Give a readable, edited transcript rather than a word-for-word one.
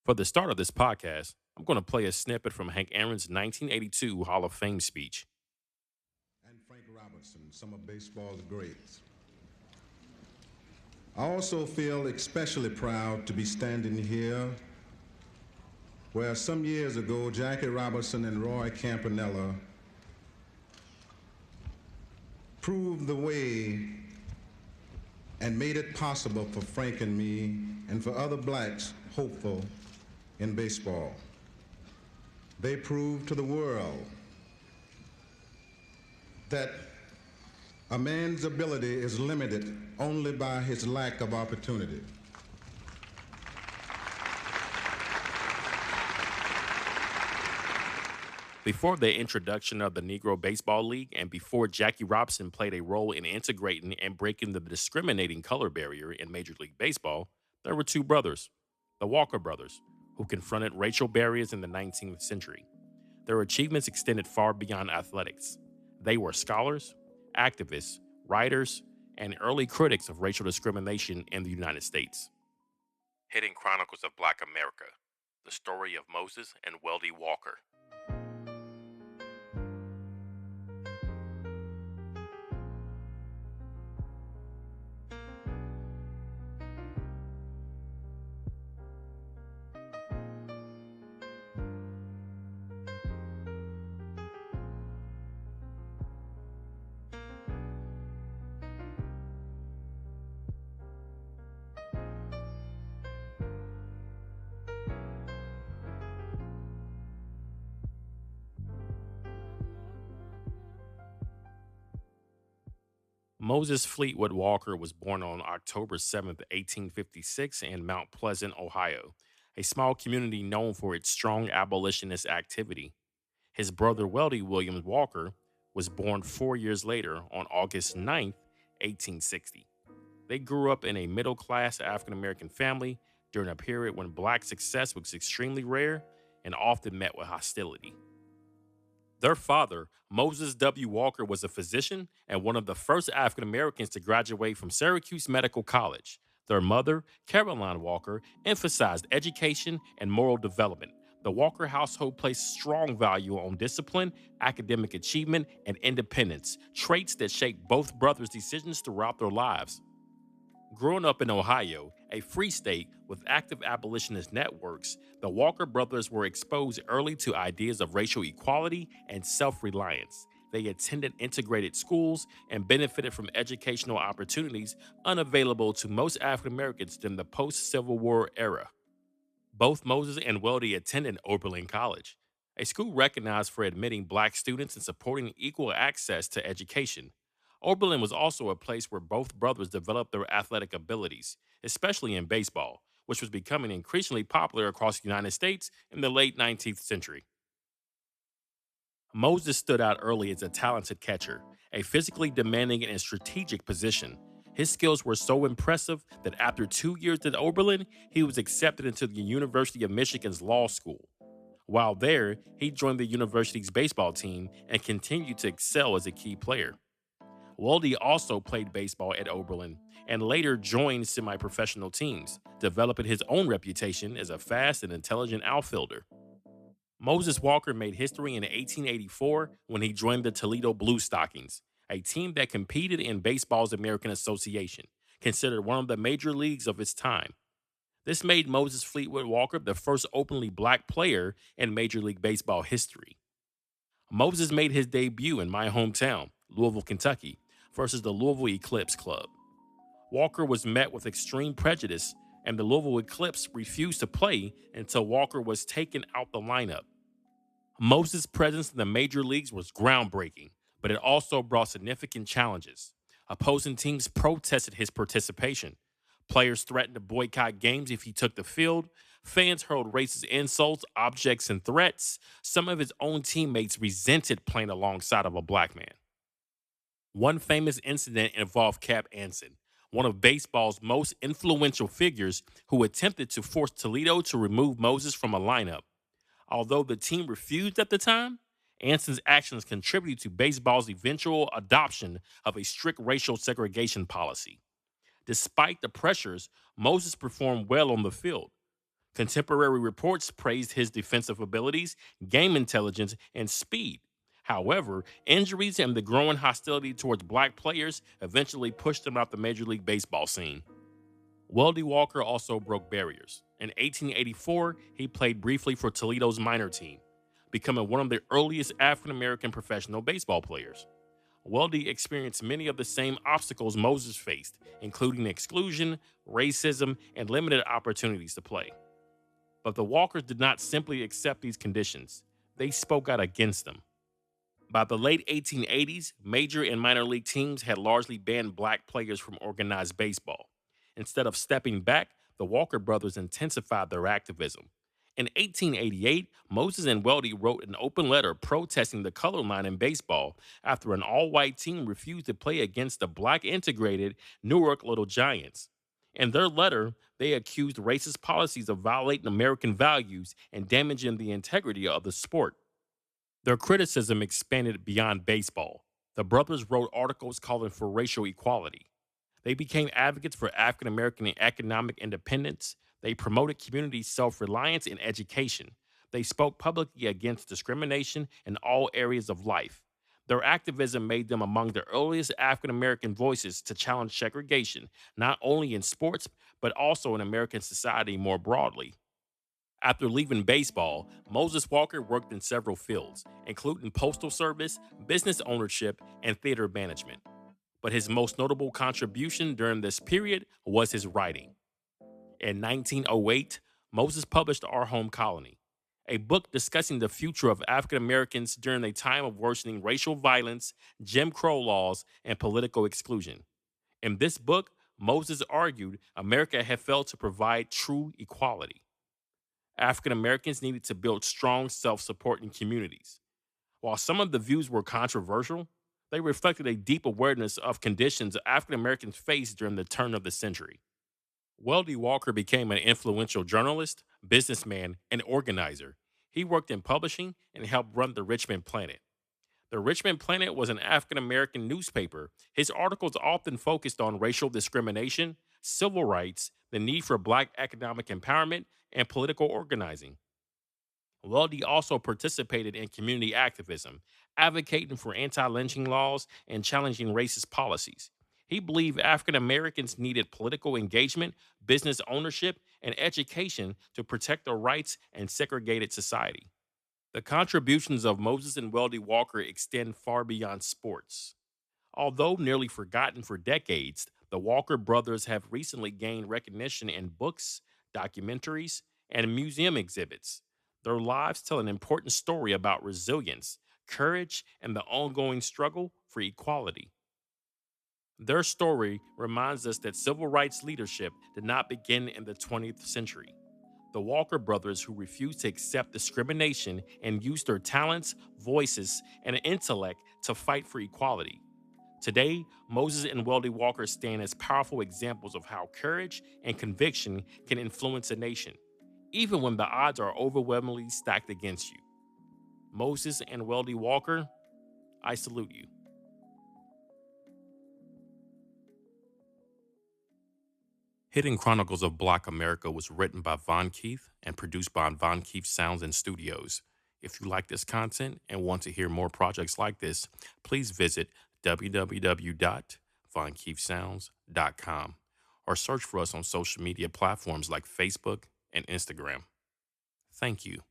For the start of this podcast, I'm going to play a snippet from Hank Aaron's 1982 Hall of Fame speech. And Frank Robertson, some of baseball's greats. I also feel especially proud to be standing here where some years ago Jackie Robinson and Roy Campanella proved the way and made it possible for Frank and me and for other blacks hopeful in baseball. They proved to the world that a man's ability is limited only by his lack of opportunity. Before the introduction of the Negro Baseball League and before Jackie Robinson played a role in integrating and breaking the discriminating color barrier in Major League Baseball, there were two brothers, the Walker brothers, who confronted racial barriers in the 19th century. Their achievements extended far beyond athletics. They were scholars, activists, writers, and early critics of racial discrimination in the United States. Hidden Chronicles of Black America, the story of Moses and Weldy Walker. Moses Fleetwood Walker was born on October 7th, 1856, in Mount Pleasant, Ohio, a small community known for its strong abolitionist activity. His brother Weldy Williams Walker was born 4 years later on August 9th, 1860. They grew up in a middle class African American family during a period when black success was extremely rare and often met with hostility. Their father, Moses W. Walker, was a physician and one of the first African Americans to graduate from Syracuse Medical College. Their mother, Caroline Walker, emphasized education and moral development. The Walker household placed strong value on discipline, academic achievement, and independence, traits that shaped both brothers' decisions throughout their lives. Growing up in Ohio, a free state with active abolitionist networks, the Walker brothers were exposed early to ideas of racial equality and self-reliance. They attended integrated schools and benefited from educational opportunities unavailable to most African Americans during the post-Civil War era. Both Moses and Weldy attended Oberlin College, a school recognized for admitting black students and supporting equal access to education. Oberlin was also a place where both brothers developed their athletic abilities, especially in baseball, which was becoming increasingly popular across the United States in the late 19th century. Moses stood out early as a talented catcher, a physically demanding and strategic position. His skills were so impressive that after 2 years at Oberlin, he was accepted into the University of Michigan's law school. While there, he joined the university's baseball team and continued to excel as a key player. Weldy also played baseball at Oberlin and later joined semi-professional teams, developing his own reputation as a fast and intelligent outfielder. Moses Walker made history in 1884 when he joined the Toledo Blue Stockings, a team that competed in baseball's American Association, considered one of the major leagues of its time. This made Moses Fleetwood Walker the first openly black player in Major League Baseball history. Moses made his debut in my hometown, Louisville, Kentucky, versus the Louisville Eclipse Club. Walker was met with extreme prejudice, and the Louisville Eclipse refused to play until Walker was taken out the lineup. Moses' presence in the major leagues was groundbreaking, but it also brought significant challenges. Opposing teams protested his participation. Players threatened to boycott games if he took the field. Fans hurled racist insults, objects, and threats. Some of his own teammates resented playing alongside of a black man. One famous incident involved Cap Anson, one of baseball's most influential figures who attempted to force Toledo to remove Moses from a lineup. Although the team refused at the time, Anson's actions contributed to baseball's eventual adoption of a strict racial segregation policy. Despite the pressures, Moses performed well on the field. Contemporary reports praised his defensive abilities, game intelligence, and speed. However, injuries and the growing hostility towards black players eventually pushed him out the Major League Baseball scene. Weldy Walker also broke barriers. In 1884, he played briefly for Toledo's minor team, becoming one of the earliest African American professional baseball players. Weldy experienced many of the same obstacles Moses faced, including exclusion, racism, and limited opportunities to play. But the Walkers did not simply accept these conditions, they spoke out against them. By the late 1880s, major and minor league teams had largely banned black players from organized baseball. Instead of stepping back, the Walker brothers intensified their activism. In 1888, Moses and Weldy wrote an open letter protesting the color line in baseball after an all white team refused to play against the black integrated Newark Little Giants. In their letter, they accused racist policies of violating American values and damaging the integrity of the sport. Their criticism expanded beyond baseball. The brothers wrote articles calling for racial equality. They became advocates for African American and economic independence. They promoted community self reliance in education. They spoke publicly against discrimination in all areas of life. Their activism made them among the earliest African American voices to challenge segregation, not only in sports, but also in American society more broadly. After leaving baseball, Moses Walker worked in several fields, including postal service, business ownership, and theater management. But his most notable contribution during this period was his writing. In 1908, Moses published Our Home Colony, a book discussing the future of African Americans during a time of worsening racial violence, Jim Crow laws, and political exclusion. In this book, Moses argued America had failed to provide true equality. African Americans needed to build strong self supporting communities. While some of the views were controversial, they reflected a deep awareness of conditions African Americans faced during the turn of the century. Weldy Walker became an influential journalist, businessman, and organizer. He worked in publishing and helped run the Richmond Planet. The Richmond Planet was an African American newspaper. His articles often focused on racial discrimination, civil rights, the need for black economic empowerment, and political organizing. Weldy also participated in community activism, advocating for anti lynching laws and challenging racist policies. He believed African Americans needed political engagement, business ownership, and education to protect their rights in segregated society. The contributions of Moses and Weldy Walker extend far beyond sports. Although nearly forgotten for decades, the Walker brothers have recently gained recognition in books, documentaries, and museum exhibits. Their lives tell an important story about resilience, courage, and the ongoing struggle for equality. Their story reminds us that civil rights leadership did not begin in the 20th century. The Walker brothers, who refused to accept discrimination and used their talents, voices, and intellect to fight for equality. Today, Moses and Weldy Walker stand as powerful examples of how courage and conviction can influence a nation, even when the odds are overwhelmingly stacked against you. Moses and Weldy Walker, I salute you. Hidden Chronicles of Black America was written by Von Keith and produced by Von Keith Sounds and Studios. If you like this content and want to hear more projects like this, please visit www.vonkeithsounds.com or search for us on social media platforms like Facebook and Instagram. Thank you.